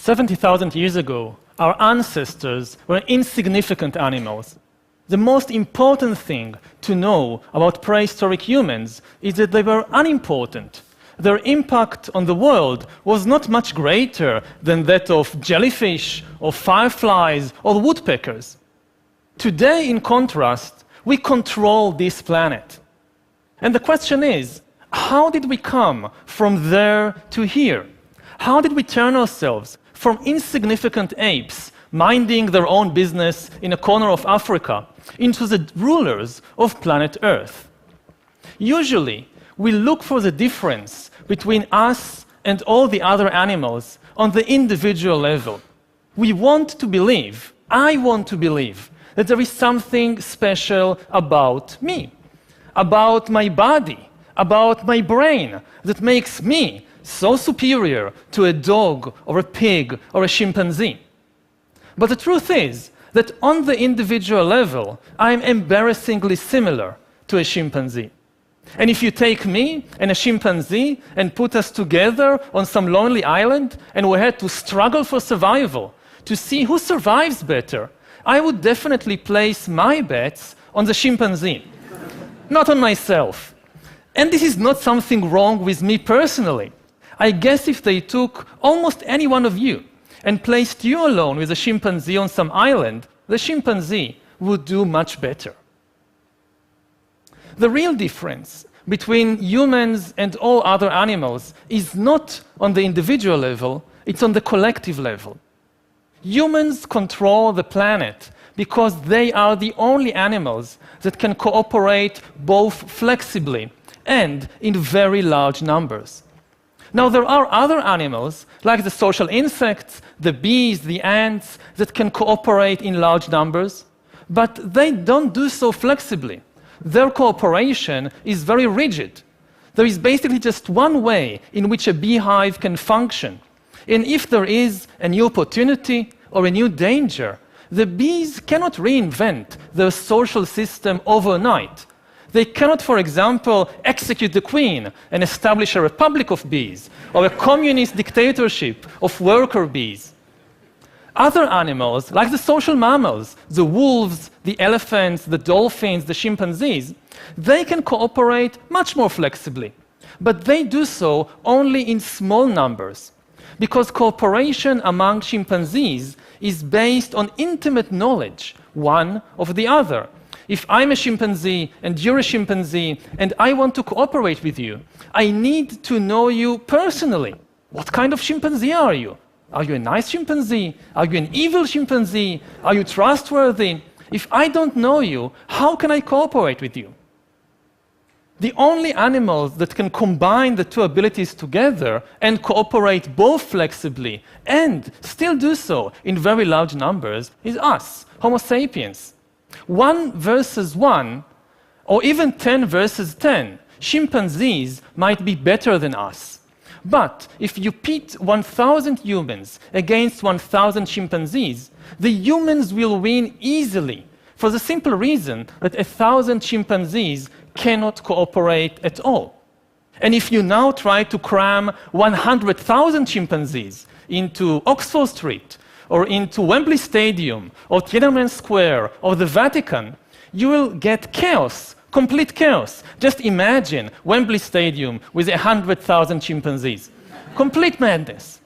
70,000 years ago, our ancestors were insignificant animals. The most important thing to know about prehistoric humans is that they were unimportant. Their impact on the world was not much greater than that of jellyfish or fireflies or woodpeckers. Today, in contrast, we control this planet. And the question is, how did we come from there to here? How did we turn ourselves from insignificant apes minding their own business in a corner of Africa into the rulers of planet Earth? Usually, we look for the difference between us and all the other animals on the individual level. We want to believe, I want to believe, that there is something special about me, about my body, about my brain, that makes me so superior to a dog or a pig or a chimpanzee. But the truth is that on the individual level, I'm embarrassingly similar to a chimpanzee. And if you take me and a chimpanzee and put us together on some lonely island and we had to struggle for survival to see who survives better, I would definitely place my bets on the chimpanzee, not on myself. And this is not something wrong with me personally. I guess if they took almost any one of you and placed you alone with a chimpanzee on some island, the chimpanzee would do much better. The real difference between humans and all other animals is not on the individual level, it's on the collective level. Humans control the planet because they are the only animals that can cooperate both flexibly and in very large numbers. Now, there are other animals, like the social insects, the bees, the ants, that can cooperate in large numbers, but they don't do so flexibly. Their cooperation is very rigid. There is basically just one way in which a beehive can function. And if there is a new opportunity or a new danger, the bees cannot reinvent their social system overnight. They cannot, for example, execute the queen and establish a republic of bees or a communist dictatorship of worker bees. Other animals, like the social mammals, the wolves, the elephants, the dolphins, the chimpanzees, they can cooperate much more flexibly. But they do so only in small numbers, because cooperation among chimpanzees is based on intimate knowledge, one of the other. If I'm a chimpanzee and you're a chimpanzee and I want to cooperate with you, I need to know you personally. What kind of chimpanzee are you? Are you a nice chimpanzee? Are you an evil chimpanzee? Are you trustworthy? If I don't know you, how can I cooperate with you? The only animals that can combine the two abilities together and cooperate both flexibly and still do so in very large numbers is us, Homo sapiens. 1 versus 1, or even 10 versus 10, chimpanzees might be better than us. But if you pit 1,000 humans against 1,000 chimpanzees, the humans will win easily, for the simple reason that 1,000 chimpanzees cannot cooperate at all. And if you now try to cram 100,000 chimpanzees into Oxford Street, or into Wembley Stadium, or Tiananmen Square, or the Vatican, you will get chaos, complete chaos. Just imagine Wembley Stadium with 100,000 chimpanzees. Complete madness.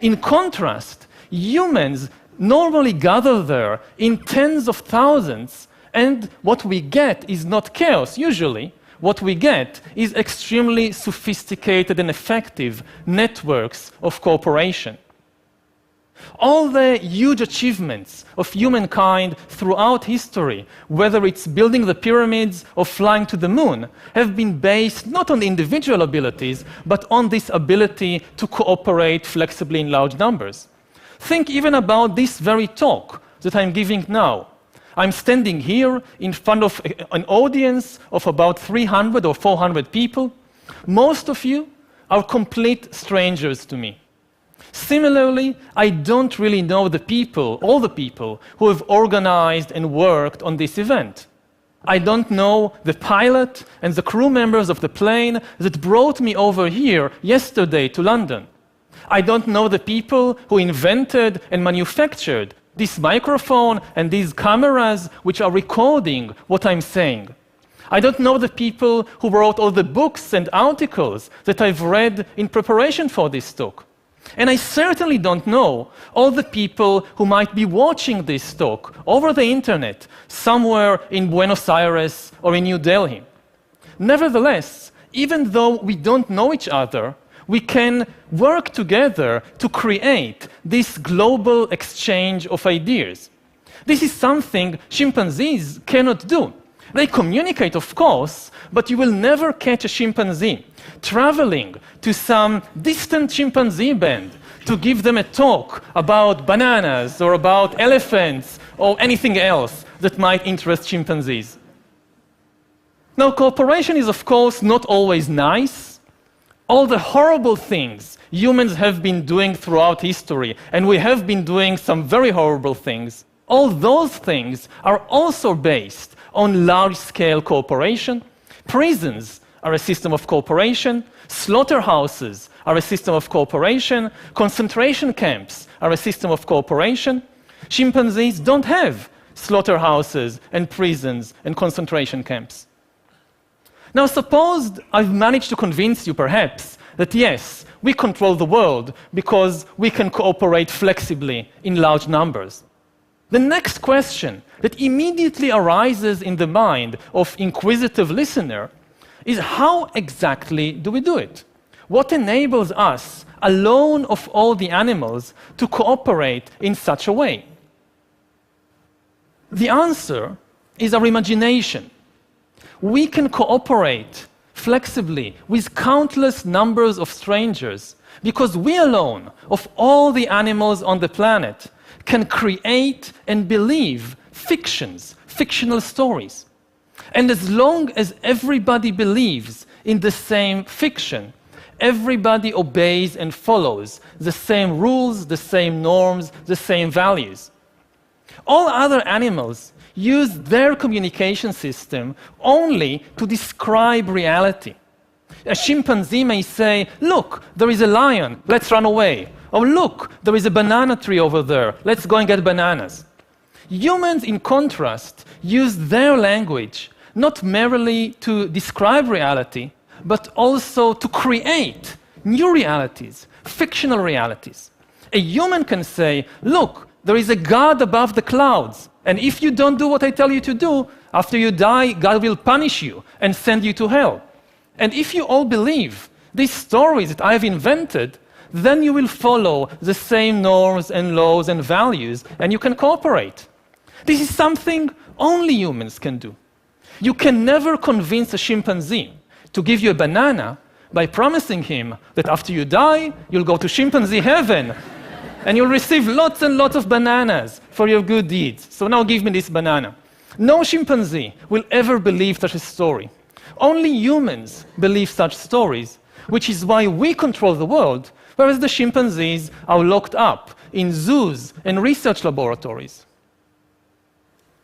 In contrast, humans normally gather there in tens of thousands, and what we get is not chaos, usually. What we get is extremely sophisticated and effective networks of cooperation. All the huge achievements of humankind throughout history, whether it's building the pyramids or flying to the moon, have been based not on individual abilities, but on this ability to cooperate flexibly in large numbers. Think even about this very talk that I'm giving now. I'm standing here in front of an audience of about 300 or 400 people. Most of you are complete strangers to me. Similarly, I don't really know the people, all the people, who have organized and worked on this event. I don't know the pilot and the crew members of the plane that brought me over here yesterday to London. I don't know the people who invented and manufactured this microphone and these cameras which are recording what I'm saying. I don't know the people who wrote all the books and articles that I've read in preparation for this talk. And I certainly don't know all the people who might be watching this talk over the internet somewhere in Buenos Aires or in New Delhi. Nevertheless, even though we don't know each other, we can work together to create this global exchange of ideas. This is something chimpanzees cannot do. They communicate, of course, but you will never catch a chimpanzee traveling to some distant chimpanzee band to give them a talk about bananas or about elephants or anything else that might interest chimpanzees. Now, cooperation is, of course, not always nice. All the horrible things humans have been doing throughout history, and we have been doing some very horrible things, all those things are also based on large-scale cooperation. Prisons are a system of cooperation. Slaughterhouses are a system of cooperation. Concentration camps are a system of cooperation. Chimpanzees don't have slaughterhouses and prisons and concentration camps. Now, suppose I've managed to convince you, perhaps, that yes, we control the world because we can cooperate flexibly in large numbers. The next question that immediately arises in the mind of inquisitive listener is how exactly do we do it? What enables us, alone of all the animals, to cooperate in such a way? The answer is our imagination. We can cooperate flexibly with countless numbers of strangers because we alone, of all the animals on the planet, can create and believe fictions, fictional stories. And as long as everybody believes in the same fiction, everybody obeys and follows the same rules, the same norms, the same values. All other animals use their communication system only to describe reality. A chimpanzee may say, look, there is a lion, let's run away. Or look, there is a banana tree over there, let's go and get bananas. Humans, in contrast, use their language not merely to describe reality, but also to create new realities, fictional realities. A human can say, look, there is a God above the clouds, and if you don't do what I tell you to do, after you die, God will punish you and send you to hell. And if you all believe these stories that I have invented, then you will follow the same norms and laws and values, and you can cooperate. This is something only humans can do. You can never convince a chimpanzee to give you a banana by promising him that after you die, you'll go to chimpanzee heaven, and you'll receive lots and lots of bananas for your good deeds. So now give me this banana. No chimpanzee will ever believe such a story. Only humans believe such stories, which is why we control the world, whereas the chimpanzees are locked up in zoos and research laboratories.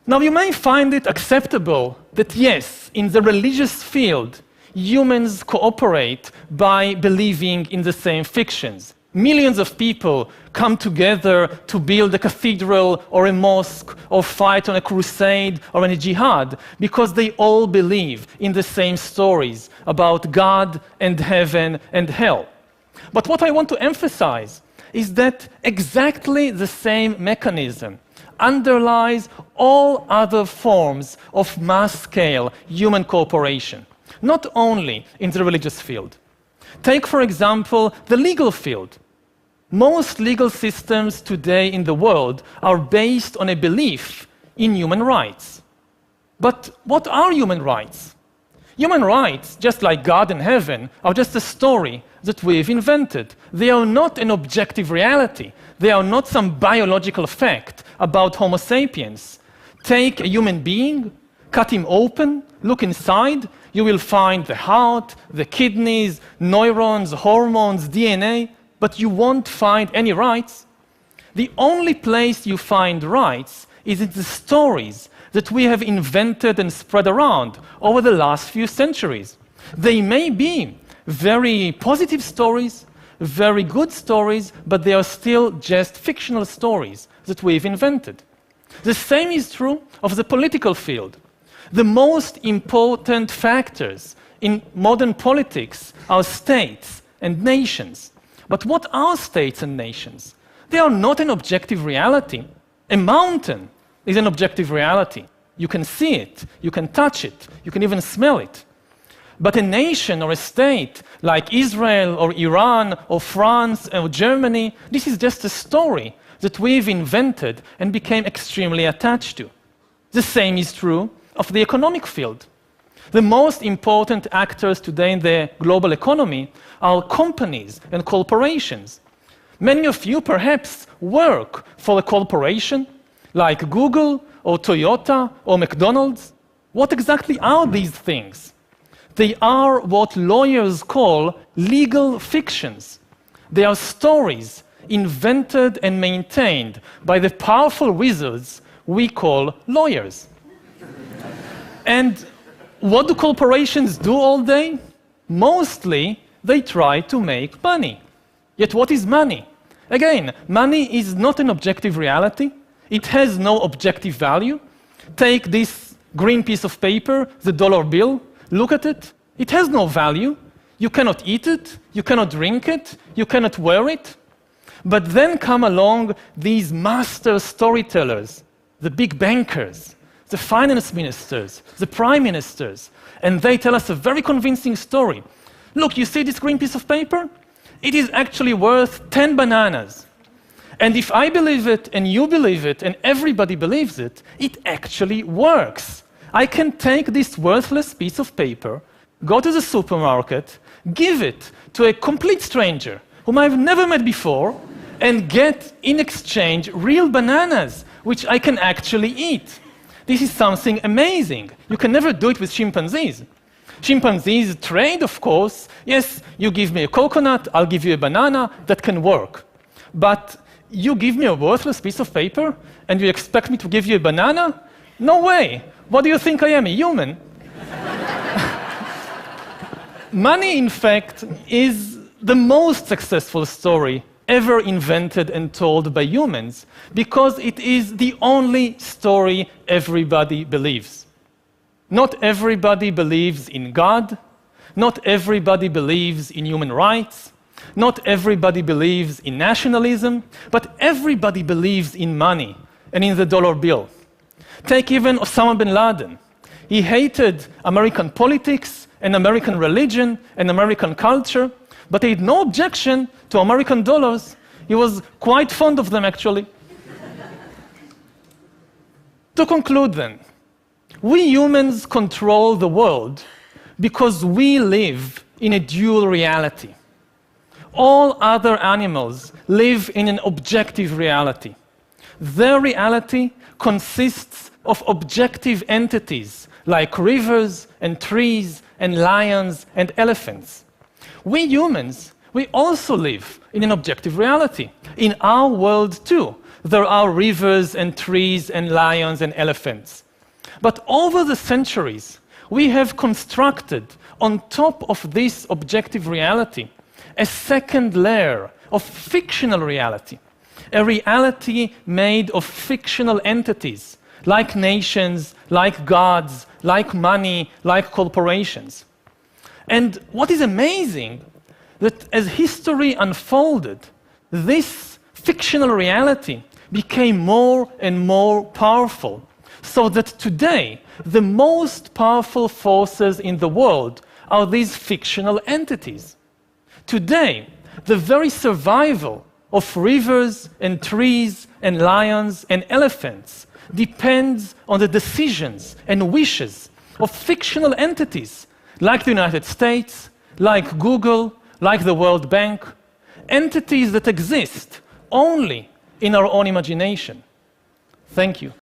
Now, you may find it acceptable that, yes, in the religious field, humans cooperate by believing in the same fictions. Millions of people come together to build a cathedral or a mosque or fight on a crusade or in a jihad because they all believe in the same stories about God and heaven and hell. But what I want to emphasize is that exactly the same mechanism underlies all other forms of mass-scale human cooperation, not only in the religious field. Take, for example, the legal field. Most legal systems today in the world are based on a belief in human rights. But what are human rights? Human rights, just like God and heaven, are just a story that we've invented. They are not an objective reality. They are not some biological fact about Homo sapiens. Take a human being, cut him open, look inside, you will find the heart, the kidneys, neurons, hormones, DNA, but you won't find any rights. The only place you find rights is in the stories that we have invented and spread around over the last few centuries. They may be very positive stories, very good stories, but they are still just fictional stories that we've invented. The same is true of the political field. The most important factors in modern politics are states and nations. But what are states and nations? They are not an objective reality. A mountain is an objective reality. You can see it, you can touch it, you can even smell it. But a nation or a state like Israel or Iran or France or Germany, this is just a story that we've invented and became extremely attached to. The same is true of the economic field. The most important actors today in the global economy are companies and corporations. Many of you perhaps work for a corporation like Google or Toyota or McDonald's. What exactly are these things? They are what lawyers call legal fictions. They are stories invented and maintained by the powerful wizards we call lawyers. And what do corporations do all day? Mostly, they try to make money. Yet what is money? Again, money is not an objective reality. It has no objective value. Take this green piece of paper, the dollar bill, look at it. It has no value. You cannot eat it, you cannot drink it, you cannot wear it. But then come along these master storytellers, the big bankers, the finance ministers, the prime ministers, and they tell us a very convincing story. Look, you see this green piece of paper? It is actually worth 10 bananas. And if I believe it, and you believe it, and everybody believes it, it actually works. I can take this worthless piece of paper, go to the supermarket, give it to a complete stranger whom I've never met before, and get in exchange real bananas, which I can actually eat. This is something amazing. You can never do it with chimpanzees. Chimpanzees trade, of course. Yes, you give me a coconut, I'll give you a banana. That can work. But you give me a worthless piece of paper, and you expect me to give you a banana? No way. What do you think I am, a human? Money, in fact, is the most successful story ever invented and told by humans, because it is the only story everybody believes. Not everybody believes in God. Not everybody believes in human rights. Not everybody believes in nationalism, but everybody believes in money and in the dollar bill. Take even Osama bin Laden. He hated American politics and American religion and American culture, but he had no objection to American dollars. He was quite fond of them, actually. To conclude, then, we humans control the world because we live in a dual reality. All other animals live in an objective reality. Their reality consists of objective entities like rivers and trees and lions and elephants. We humans, we also live in an objective reality. In our world, too, there are rivers and trees and lions and elephants. But over the centuries, we have constructed, on top of this objective reality, a second layer of fictional reality, a reality made of fictional entities, like nations, like gods, like money, like corporations. And what is amazing, that as history unfolded, this fictional reality became more and more powerful, so that today, the most powerful forces in the world are these fictional entities. Today, the very survival of rivers and trees and lions and elephants depends on the decisions and wishes of fictional entities like the United States, like Google, like the World Bank, entities that exist only in our own imagination. Thank you.